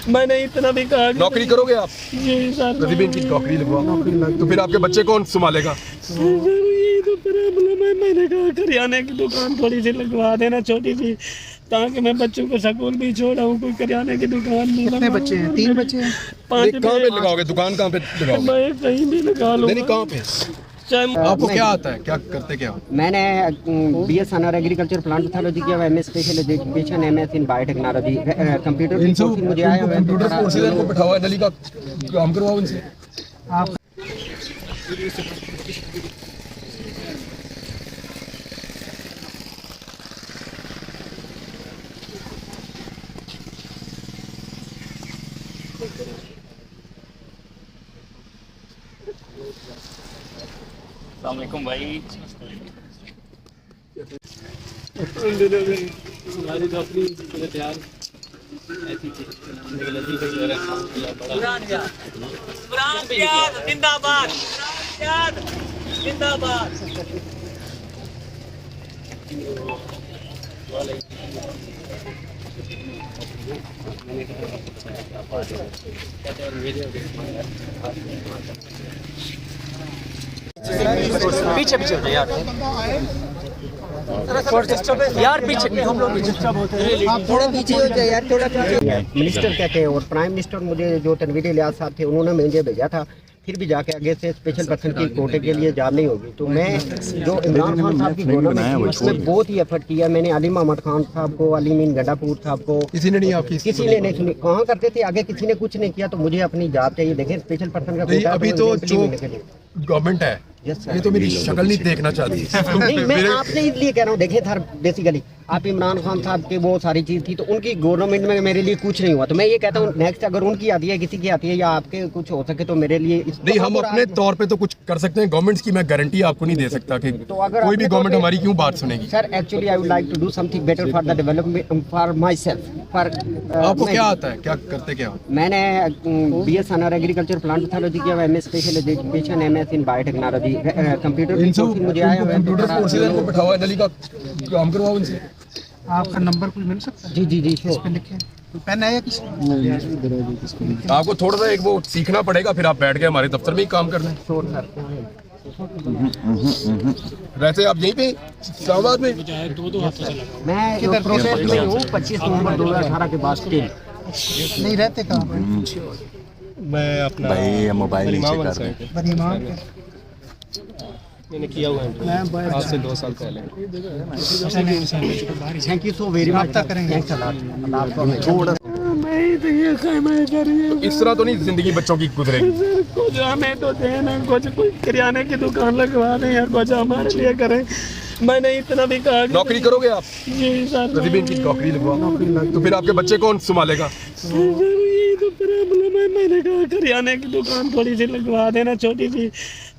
मैंने इतना भी कहा कि नौकरी करोगे आप? जी सर, प्रतिबिन की नौकरी लगवाओ तो फिर आपके बच्चे कौन संभालेगा? सर ये तो प्रॉब्लम है। मैंने कहा करियाने की दुकान थोड़ी सी लगवा देना छोटी सी, ताकि मैं बच्चों को स्कूल भी छोड़ाऊँ, कोई करियाने की दुकान नहीं। कितने बच्चे हैं? 3 बच्चे हैं। 5 कहाँ पे लगाओगे दुकान? कहाँ पे लगाओगे? मैं कहीं भी लगा लूँ। नहीं, कहाँ पे? आपको क्या आता है, क्या करते क्या हो? मैंने BS honour agriculture plant pathology किया, MS special education, MS in biotechnology, computer की कोर्स मुझे आया हुआ है। कंप्यूटर कोर्सेज इनको बैठाओ, नली का काम करवाओ इनसे। आप अस्सलामुअलैकुम भाई। जिंदाबाद जिंदाबाद। पीछे पीछे हो यार, यार पीछे हम लोग आप थोड़ा पीछे हो जाए यार, थोड़ा पीछे। मिनिस्टर कहते हैं और प्राइम मिनिस्टर मुझे जो तनवीर इलियास साहब थे उन्होंने मुझे भेजा था, फिर भी जाके आगे से स्पेशल पर्सन की कोटे के लिए जॉब नहीं होगी। तो मैं जो इमरान खान साहब की गवर्नमेंट थी उसमें बहुत ही एफर्ट किया मैंने। अली मोहम्मद खान साहब को, अली मीन गंडापुर साहब को, किसी ने नहीं आपकी? किसी ने नहीं सुनी। कहाँ करते थे आगे, किसी ने कुछ नहीं किया। तो मुझे अपनी जॉब चाहिए। देखें स्पेशल पर्सन का नहीं, कोटा अभी तो जो गवर्नमेंट है ये तो मेरी शक्ल नहीं देखना चाहती। नहीं, मैं आपसे इसलिए कह रहा हूँ। देखें सर, बेसिकली आप इमरान खान साहब के वो सारी चीज़ थी तो उनकी गवर्नमेंट में मेरे लिए कुछ नहीं हुआ। तो मैं ये कहता हूँ नेक्स्ट अगर उनकी आती है, किसी की आती है या आपके कुछ हो सके तो मेरे लिए नहीं, हम अपने तौर पे तो कुछ कर सकते हैं। गवर्नमेंट्स की मैं गारंटी आपको नहीं दे सकता कि कोई भी गवर्नमेंट हमारी क्यों बात सुनेगी। Sir actually I would like to do something better for the development for myself. For आपको क्या आता है, क्या करते क्या हो? मैंने BS honour agriculture plant pathology किया, MS special education, MS in biotechnology, computer की कोर्स मुझे आया हुआ है। कंप्यूटर कोर्सेज इनको बैठाओ, नली का काम करवाओ इनसे। आपका नंबर कोई मिल सकता है? जी इस पे लिखे कोई पेन है या किसी? आपको थोड़ा सा एक वो सीखना पड़ेगा, फिर आप बैठ के हमारे दफ्तर में ही काम करना है। वैसे आप यहीं पे इस्लामाबाद में? मैं इधर प्रोसेस में हूँ। 25 नवंबर 2018 के बाद स्टिल नहीं रहते कहाँ? मैं अपना भाई मोबाइल नीचे कर दे। बनीमान मैंने किया हुआ है आज से 2 साल पहले। Thank you so very much. करेंगे। थोड़ा इस तरह तो नहीं जिंदगी बच्चों की गुजरेगी। कुछ हमें तो देना, कुछ कोई किराने की दुकान लगवा दें या कुछ हमारे लिए करें। मैंने इतना भी कहा कि नौकरी करोगे आप? जी सर, प्रतिबिन की नौकरी लगवाओ तो फिर आपके बच्चे कौन संभालेगा? सर ये तो प्रॉब्लम है। मैंने कहा करियाने की दुकान थोड़ी सी लगवा देना छोटी सी,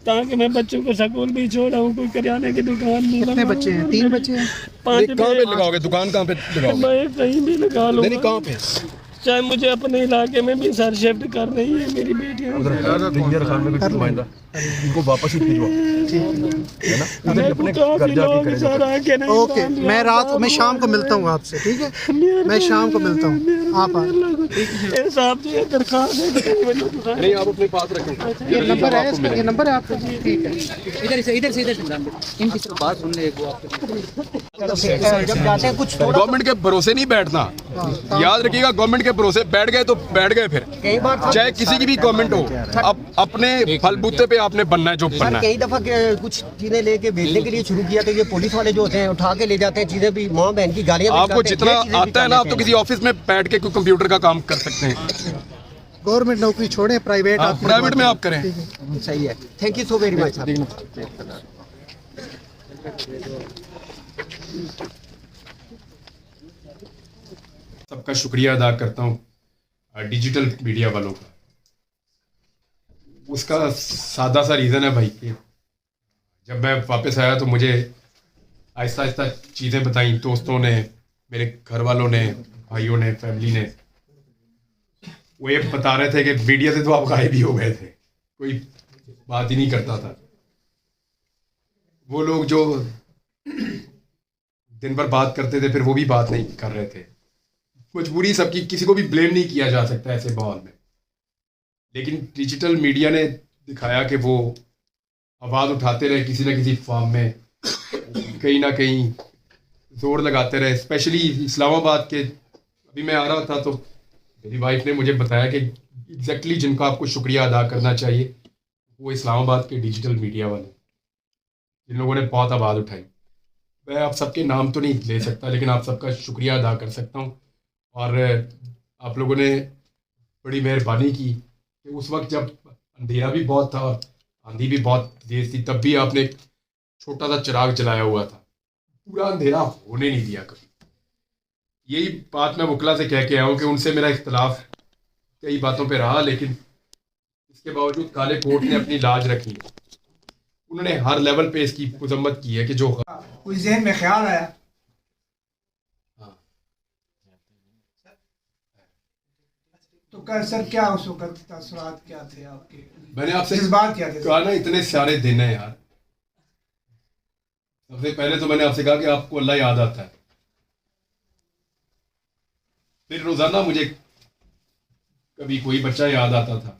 ताकि मैं बच्चों को स्कूल भी छोड़ाऊँ, कोई करियाने की दुकान नहीं। कितने बच्चे हैं? 3 बच्चे हैं। 5 कहाँ पे लगाओगे दुकान? कहाँ पे लगाओगे? मैं कहीं भी लगा लूँ। नहीं, कहाँ पे? चाहे मुझे अपने इलाके में भी सर शिफ्ट कर रही है मेरी बेटियाँ। इंजीनियर खान में कुछ नुमाइंदा इनको वापस ही भिजवाओ, है ना? उधर अपने घर जाके करेंगे। ओके, मैं रात में शाम को मिलता हूँ आपसे, ठीक है? मैं शाम को मिलता हूँ, आप आ। नहीं, आप अपने पास रखें। ये नंबर है इसका? ये नंबर है आपका? ठीक है। इधर से इनकी सिर्फ बात सुन ले। जब जाते हैं कुछ थोड़ा गवर्नमेंट के भरोसे नहीं बैठना, याद रखिएगा। गवर्नमेंट के भरोसे बैठ गए तो बैठ गए। फिर कई बार चाहे किसी की भी गवर्नमेंट हो, अब अपने फलबूते पे आपने बनना है जो बनना है। कई दफा कुछ चीजें लेके भेजने के लिए शुरू किया तो ये पुलिस वाले जो होते हैं उठा के ले जाते हैं चीजें, भी माँ बहन की गालियां। आपको जितना आता है ना, आप तो किसी ऑफिस में बैठ के कोई कंप्यूटर का काम कर सकते हैं। गवर्नमेंट नौकरी छोड़े, प्राइवेट आप प्राइवेट में आप करें। सही है। Thank you so very much. सबका शुक्रिया अदा करता हूँ डिजिटल मीडिया वालों का। उसका सादा सा रीज़न है भाई कि जब मैं वापस आया तो मुझे आहिस्ता आहिस्ता चीज़ें बताई दोस्तों ने, मेरे घर वालों ने, भाइयों ने, फैमिली ने। वो ये बता रहे थे कि मीडिया से तो आप गायब ही हो गए थे, कोई बात ही नहीं करता था। वो लोग जो दिन भर बात करते थे, फिर वो भी बात नहीं कर रहे थे। मजबूरी सबकी, किसी को भी ब्लेम नहीं किया जा सकता ऐसे माहौल में। लेकिन डिजिटल मीडिया ने दिखाया कि वो आवाज़ उठाते रहे किसी न किसी फॉर्म में, कहीं ना कहीं जोर लगाते रहे। स्पेशली इस्लामाबाद के, अभी मैं आ रहा था तो मेरी वाइफ ने मुझे बताया कि एग्जैक्टली जिनका आपको शुक्रिया अदा करना चाहिए वो इस्लामाबाद के डिजिटल मीडिया वाले, जिन लोगों ने बहुत आवाज़ उठाई। मैं आप सबके नाम तो नहीं ले सकता, लेकिन आप सबका शुक्रिया अदा कर सकता हूँ। और आप लोगों ने बड़ी मेहरबानी की कि उस वक्त जब अंधेरा भी बहुत था और आंधी भी बहुत तेज थी, तब भी आपने एक छोटा सा चिराग जलाया हुआ था, पूरा अंधेरा होने नहीं दिया कभी। यही बात मैं वकला से कह के आया हूँ कि उनसे मेरा इख्तलाफ कई बातों पे रहा, लेकिन इसके बावजूद काले कोर्ट ने अपनी लाज रखी। उन्होंने हर लेवल पे इसकी मजम्मत की है कि जो कोई जहन में ख्याल आया तो क्या सर, क्या उस वक्त तासुरात क्या थे आपके, मैंने आपसे जज्बात क्या थे? कहा ना, इतने सारे दिन हैं यार। सबसे पहले तो मैंने आपसे कहा कि आपको अल्लाह याद आता है, फिर रोजाना मुझे कभी कोई बच्चा याद आता था,